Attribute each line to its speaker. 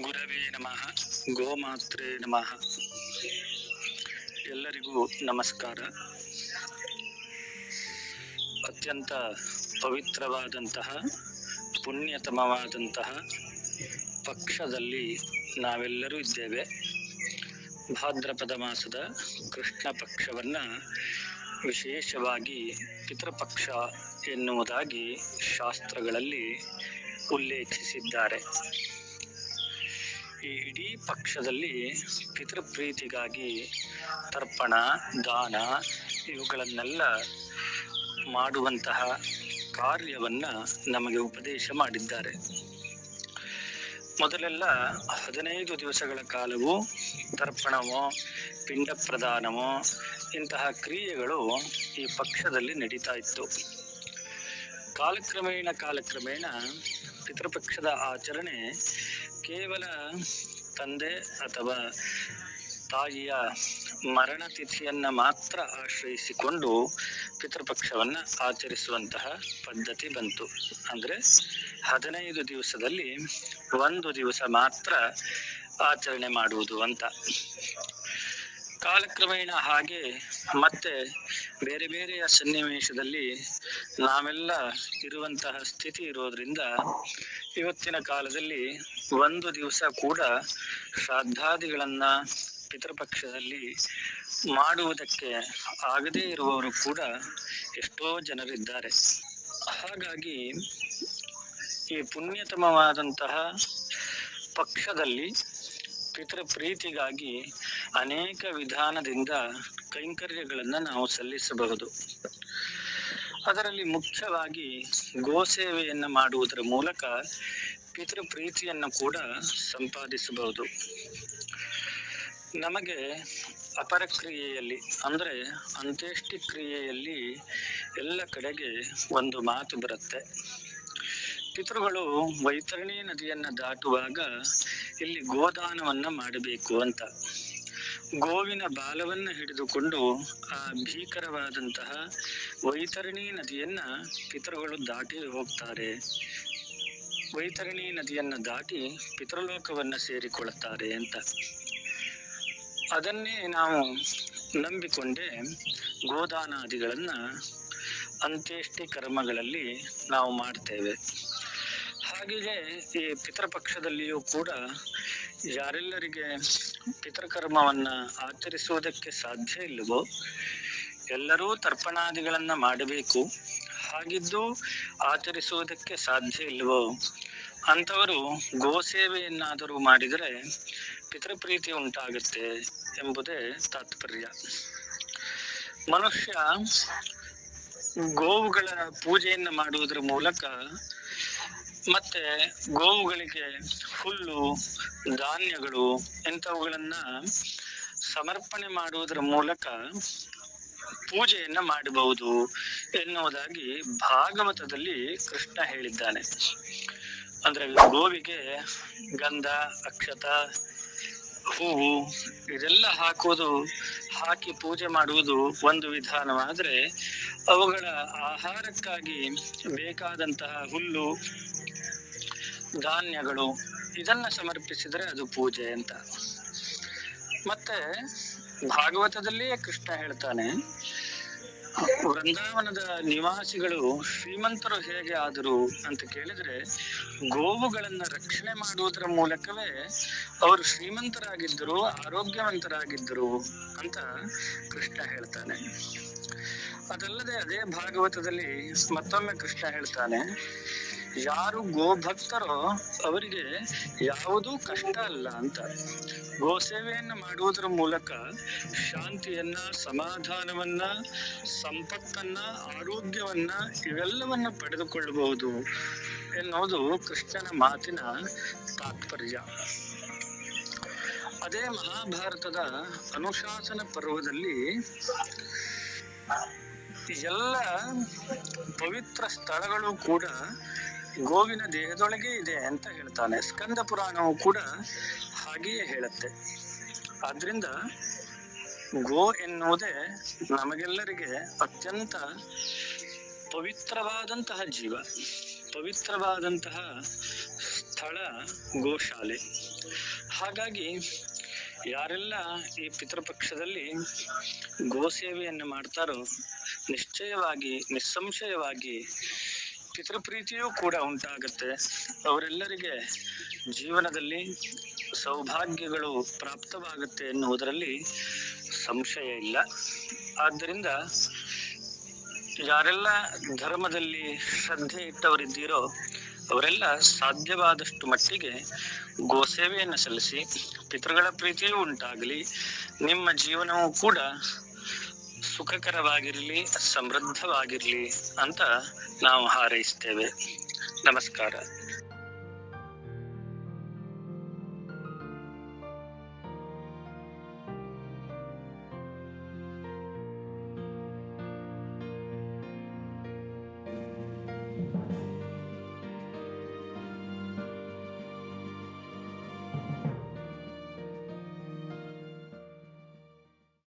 Speaker 1: ಗುರವೇ ನಮಃ. ಗೋಮಾತ್ರೇ ನಮಃ. ಎಲ್ಲರಿಗೂ ನಮಸ್ಕಾರ. ಅತ್ಯಂತ ಪವಿತ್ರವಾದಂತಹ ಪುಣ್ಯತಮವಾದಂತಹ ಪಕ್ಷದಲ್ಲಿ ನಾವೆಲ್ಲರೂ ಇದ್ದೇವೆ. ಭಾದ್ರಪದ ಮಾಸದ ಕೃಷ್ಣ ಪಕ್ಷವನ್ನ ವಿಶೇಷವಾಗಿ ಪಿತೃಪಕ್ಷ ಎನ್ನುವುದಾಗಿ ಶಾಸ್ತ್ರಗಳಲ್ಲಿ ಉಲ್ಲೇಖಿಸಿದ್ದಾರೆ. ಈ ಇಡೀ ಪಕ್ಷದಲ್ಲಿ ಪಿತೃಪ್ರೀತಿಗಾಗಿ ತರ್ಪಣ, ದಾನ ಇವುಗಳನ್ನೆಲ್ಲ ಮಾಡುವಂತಹ ಕಾರ್ಯವನ್ನ ನಮಗೆ ಉಪದೇಶ ಮಾಡಿದ್ದಾರೆ. ಮೊದಲೆಲ್ಲ 15 ದಿವಸಗಳ ಕಾಲವು ತರ್ಪಣವೋ ಪಿಂಡ ಪ್ರದಾನವೋ ಇಂತಹ ಕ್ರಿಯೆಗಳು ಈ ಪಕ್ಷದಲ್ಲಿ ನಡೀತಾ ಇತ್ತು. ಕಾಲಕ್ರಮೇಣ ಪಿತೃಪಕ್ಷದ ಆಚರಣೆ ಕೇವಲ ತಂದೆ ಅಥವಾ ತಾಯಿಯ ಮರಣ ತಿಥಿಯನ್ನ ಮಾತ್ರ ಆಶ್ರಯಿಸಿಕೊಂಡು ಪಿತೃಪಕ್ಷವನ್ನ ಆಚರಿಸುವಂತಹ ಪದ್ಧತಿ ಬಂತು. ಅಂದ್ರೆ 15 ದಿವಸದಲ್ಲಿ 1 ದಿವಸ ಮಾತ್ರ ಆಚರಣೆ ಮಾಡುವುದು ಅಂತ. ಕಾಲಕ್ರಮೇಣ ಹಾಗೆ ಮತ್ತೆ ಬೇರೆ ಬೇರೆಯ ಸನ್ನಿವೇಶದಲ್ಲಿ ನಾವೆಲ್ಲ ಇರುವಂತಹ ಸ್ಥಿತಿ ಇರೋದ್ರಿಂದ ಇವತ್ತಿನ ಕಾಲದಲ್ಲಿ 1 ದಿವಸ ಕೂಡ ಶ್ರಾದ್ದಾದಿಗಳನ್ನ ಪಿತೃಪಕ್ಷದಲ್ಲಿ ಮಾಡುವುದಕ್ಕೆ ಆಗದೇ ಇರುವವರು ಕೂಡ ಎಷ್ಟೋ ಜನರಿದ್ದಾರೆ. ಹಾಗಾಗಿ ಈ ಪುಣ್ಯತಮವಾದಂತಹ ಪಕ್ಷದಲ್ಲಿ ಪಿತೃಪ್ರೀತಿಗಾಗಿ ಅನೇಕ ವಿಧಾನದಿಂದ ಕೈಂಕರ್ಯಗಳನ್ನು ನಾವು ಸಲ್ಲಿಸಬಹುದು. ಅದರಲ್ಲಿ ಮುಖ್ಯವಾಗಿ ಗೋಸೇವೆಯನ್ನು ಮಾಡುವುದರ ಮೂಲಕ ಪಿತೃಪ್ರೀತಿಯನ್ನು ಕೂಡ ಸಂಪಾದಿಸಬಹುದು. ನಮಗೆ ಅಪರ ಕ್ರಿಯೆಯಲ್ಲಿ ಅಂದ್ರೆ ಅಂತ್ಯೇಷ್ಟಿ ಕ್ರಿಯೆಯಲ್ಲಿ ಎಲ್ಲ ಕಡೆಗೆ ಒಂದು ಮಾತು ಬರುತ್ತೆ. ಪಿತೃಗಳು ವೈತರಣಿ ನದಿಯನ್ನ ದಾಟುವಾಗ ಇಲ್ಲಿ ಗೋದಾನವನ್ನ ಮಾಡಬೇಕು ಅಂತ. ಗೋವಿನ ಬಾಲವನ್ನ ಹಿಡಿದುಕೊಂಡು ಆ ಭೀಕರವಾದಂತಹ ವೈತರಣಿ ನದಿಯನ್ನ ಪಿತೃಗಳು ದಾಟಿ ಹೋಗ್ತಾರೆ. ವೈತರಣಿ ನದಿಯನ್ನ ದಾಟಿ ಪಿತೃಲೋಕವನ್ನ ಸೇರಿಕೊಳ್ಳುತ್ತಾರೆ ಅಂತ. ಅದನ್ನೇ ನಾವು ನಂಬಿಕೊಂಡೇ ಗೋದಾನಾದಿಗಳನ್ನ ಅಂತ್ಯೇಷ್ಟಿ ಕರ್ಮಗಳಲ್ಲಿ ನಾವು ಮಾಡ್ತೇವೆ. ಹಾಗೆಯೇ ಈ ಪಿತೃಪಕ್ಷದಲ್ಲಿಯೂ ಕೂಡ ಯಾರೆಲ್ಲರಿಗೆ ಪಿತೃಕರ್ಮವನ್ನ ಆಚರಿಸುವುದಕ್ಕೆ ಸಾಧ್ಯ ಇಲ್ಲವೋ ಎಲ್ಲರೂ ತರ್ಪಣಾದಿಗಳನ್ನ ಮಾಡಬೇಕು. ಹಾಗಿದ್ದು ಆಚರಿಸುವುದಕ್ಕೆ ಸಾಧ್ಯ ಇಲ್ಲವೋ ಅಂಥವರು ಗೋಸೇವೆಯನ್ನಾದರೂ ಮಾಡಿದರೆ ಪಿತೃಪ್ರೀತಿ ಉಂಟಾಗುತ್ತೆ ಎಂಬುದೇ ತಾತ್ಪರ್ಯ. ಮನುಷ್ಯ ಗೋವುಗಳ ಪೂಜೆಯನ್ನ ಮಾಡುವುದರ ಮೂಲಕ ಮತ್ತೆ ಗೋವುಗಳಿಗೆ ಹುಲ್ಲು, ಧಾನ್ಯಗಳು ಇಂಥವುಗಳನ್ನ ಸಮರ್ಪಣೆ ಮಾಡುವುದರ ಮೂಲಕ ಪೂಜೆಯನ್ನ ಮಾಡಬಹುದು ಎನ್ನುವುದಾಗಿ ಭಾಗವತದಲ್ಲಿ ಕೃಷ್ಣ ಹೇಳಿದ್ದಾನೆ. ಅಂದ್ರೆ ಗೋವಿಗೆ ಗಂಧ, ಅಕ್ಷತ, ಹೂವು ಇದೆಲ್ಲ ಹಾಕಿ ಪೂಜೆ ಮಾಡುವುದು ಒಂದು ವಿಧಾನವಾದ್ರೆ ಅವುಗಳ ಆಹಾರಕ್ಕಾಗಿ ಬೇಕಾದಂತಹ ಹುಲ್ಲು, ಧಾನ್ಯಗಳು ಇದನ್ನ ಸಮರ್ಪಿಸಿದರೆ ಅದು ಪೂಜೆ ಅಂತ. ಮತ್ತೆ ಭಾಗವತದಲ್ಲಿಯೇ ಕೃಷ್ಣ ಹೇಳ್ತಾನೆ, ವೃಂದಾವನದ ನಿವಾಸಿಗಳು ಶ್ರೀಮಂತರು ಹೇಗೆ ಆದರು ಅಂತ ಕೇಳಿದ್ರೆ ಗೋವುಗಳನ್ನ ರಕ್ಷಣೆ ಮಾಡುವುದರ ಮೂಲಕವೇ ಅವರು ಶ್ರೀಮಂತರಾಗಿದ್ದರು, ಆರೋಗ್ಯವಂತರಾಗಿದ್ದರು ಅಂತ ಕೃಷ್ಣ ಹೇಳ್ತಾನೆ. ಅದಲ್ಲದೆ ಅದೇ ಭಾಗವತದಲ್ಲಿ ಮತ್ತೊಮ್ಮೆ ಕೃಷ್ಣ ಹೇಳ್ತಾನೆ, ಯಾರು ಗೋಭಕ್ತರೋ ಅವರಿಗೆ ಯಾವುದೂ ಕಷ್ಟ ಅಲ್ಲ ಅಂತ. ಗೋಸೇವೆಯನ್ನು ಮಾಡುವುದರ ಮೂಲಕ ಶಾಂತಿಯನ್ನ, ಸಮಾಧಾನವನ್ನ, ಸಂಪತ್ತನ್ನ, ಆರೋಗ್ಯವನ್ನ ಇವೆಲ್ಲವನ್ನ ಪಡೆದುಕೊಳ್ಳಬಹುದು ಎನ್ನುವುದು ಕೃಷ್ಣನ ಮಾತಿನ ತಾತ್ಪರ್ಯ. ಅದೇ ಮಹಾಭಾರತದ ಅನುಶಾಸನ ಪರ್ವದಲ್ಲಿ ಎಲ್ಲ ಪವಿತ್ರ ಸ್ಥಳಗಳು ಕೂಡ ಗೋವಿನ ದೇಹದೊಳಗೆ ಇದೆ ಅಂತ ಹೇಳ್ತಾನೆ. ಸ್ಕಂದ ಪುರಾಣವು ಕೂಡ ಹಾಗೆಯೇ ಹೇಳುತ್ತೆ. ಆದ್ರಿಂದ ಗೋ ಎನ್ನುವುದೇ ನಮಗೆಲ್ಲರಿಗೆ ಅತ್ಯಂತ ಪವಿತ್ರವಾದಂತಹ ಜೀವ, ಪವಿತ್ರವಾದಂತಹ ಸ್ಥಳ ಗೋಶಾಲೆ. ಹಾಗಾಗಿ ಯಾರೆಲ್ಲ ಈ ಪಿತೃಪಕ್ಷದಲ್ಲಿ ಗೋಸೇವೆಯನ್ನು ಮಾಡ್ತಾರೋ ನಿಶ್ಚಯವಾಗಿ ನಿಸ್ಸಂಶಯವಾಗಿ ಪಿತೃಪ್ರೀತಿಯೂ ಕೂಡ ಉಂಟಾಗುತ್ತೆ. ಅವರೆಲ್ಲರಿಗೆ ಜೀವನದಲ್ಲಿ ಸೌಭಾಗ್ಯಗಳು ಪ್ರಾಪ್ತವಾಗುತ್ತೆ ಎನ್ನುವುದರಲ್ಲಿ ಸಂಶಯ ಇಲ್ಲ. ಆದ್ದರಿಂದ ಯಾರೆಲ್ಲ ಧರ್ಮದಲ್ಲಿ ಶ್ರದ್ಧೆ ಇಟ್ಟವರಿದ್ದೀರೋ ಅವರೆಲ್ಲ ಸಾಧ್ಯವಾದಷ್ಟು ಮಟ್ಟಿಗೆ ಗೋಸೇವೆಯನ್ನು ಸಲ್ಲಿಸಿ ಪಿತೃಗಳ ಪ್ರೀತಿಯೂ ಉಂಟಾಗಲಿ, ನಿಮ್ಮ ಜೀವನವೂ ಕೂಡ ಸುಖಕರವಾಗಿರಲಿ, ಸಮೃದ್ಧವಾಗಿರಲಿ ಅಂತ ನಾವು ಹಾರೈಸ್ತೇವೆ. ನಮಸ್ಕಾರ.